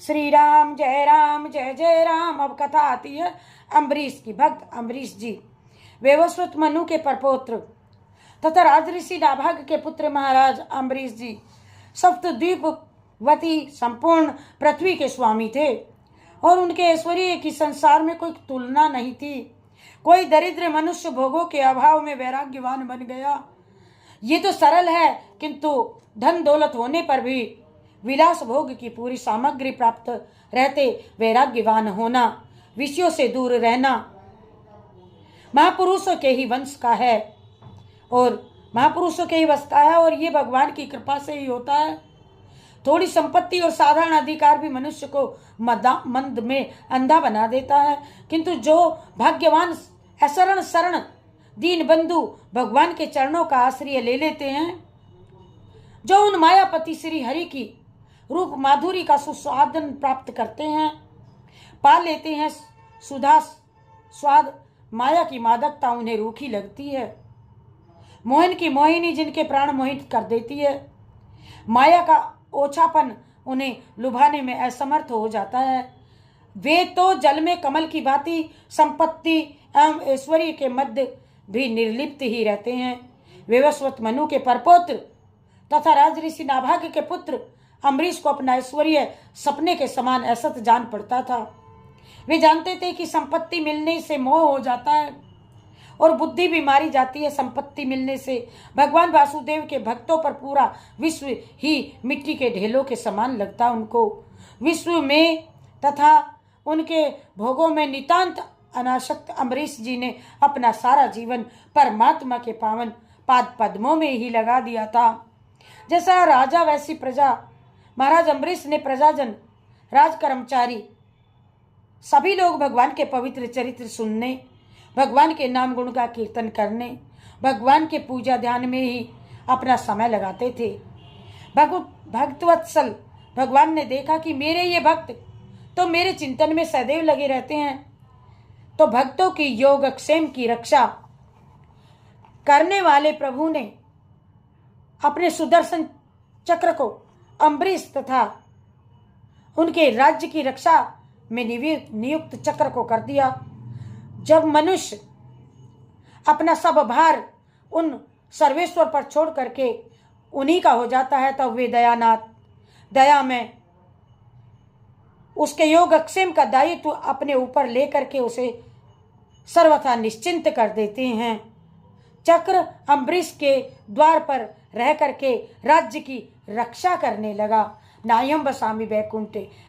श्री राम जय जय राम। अब कथा आती है अम्बरीश की। भक्त अम्बरीश जी वैवस्वत मनु के परपौत्र तथा राजऋषि नाभाग के पुत्र महाराज अम्बरीश जी सप्तद्वीपवती संपूर्ण पृथ्वी के स्वामी थे और उनके ऐश्वर्य की संसार में कोई तुलना नहीं थी। कोई दरिद्र मनुष्य भोगों के अभाव में वैराग्यवान बन गया, ये तो सरल है, किंतु धन दौलत होने पर भी विलास भोग की पूरी सामग्री प्राप्त रहते वैराग्यवान होना, विषयों से दूर रहना महापुरुषों के ही वंश का है और ये भगवान की कृपा से ही होता है। थोड़ी संपत्ति और साधारण अधिकार भी मनुष्य को मंद में अंधा बना देता है, किंतु जो भाग्यवान शरण दीन बंधु भगवान के चरणों का आश्रय ले लेते हैं, जो उन मायापति श्री हरि की रूप माधुरी का सुस्वादन प्राप्त करते हैं, पा लेते हैं सुधा स्वाद, माया की मादकता उन्हें रूखी लगती है। मोहन की मोहिनी जिनके प्राण मोहित कर देती है, माया का ओछापन उन्हें लुभाने में असमर्थ हो जाता है। वे तो जल में कमल की भांति संपत्ति एवं ऐश्वर्य के मध्य भी निर्लिप्त ही रहते हैं। वैवस्वत मनु के परपौत्र तथा राजऋषि नाभाग के पुत्र अम्बरीश को अपना ऐश्वर्य सपने के समान असत जान पड़ता था। वे जानते थे कि संपत्ति मिलने से मोह हो जाता है और बुद्धि भी मारी जाती है। संपत्ति मिलने से भगवान वासुदेव के भक्तों पर पूरा विश्व ही मिट्टी के ढेलों के समान लगता उनको। विश्व में तथा उनके भोगों में नितांत अनासक्त अम्बरीश जी ने अपना सारा जीवन परमात्मा के पावन पाद पद्मों में ही लगा दिया था। जैसा राजा वैसी प्रजा। महाराज अम्बरीश ने प्रजाजन, राज कर्मचारी सभी लोग भगवान के पवित्र चरित्र सुनने, भगवान के नाम गुण का कीर्तन करने, भगवान के पूजा ध्यान में ही अपना समय लगाते थे। भक्तवत्सल भगवान ने देखा कि मेरे ये भक्त तो मेरे चिंतन में सदैव लगे रहते हैं, तो भक्तों की योगक्षेम की रक्षा करने वाले प्रभु ने अपने सुदर्शन चक्र को अम्बरीश तथा उनके राज्य की रक्षा में नियुक्त चक्र को कर दिया। जब मनुष्य अपना सब भार उन सर्वेश्वर पर छोड़ करके उन्हीं का हो जाता है, तब वे दयानाथ दया में उसके योग अक्षेम का दायित्व अपने ऊपर लेकर के उसे सर्वथा निश्चिंत कर देते हैं। चक्र अम्बरीश के द्वार पर रह करके राज्य की रक्षा करने लगा। नायम बसामि वैकुंठे,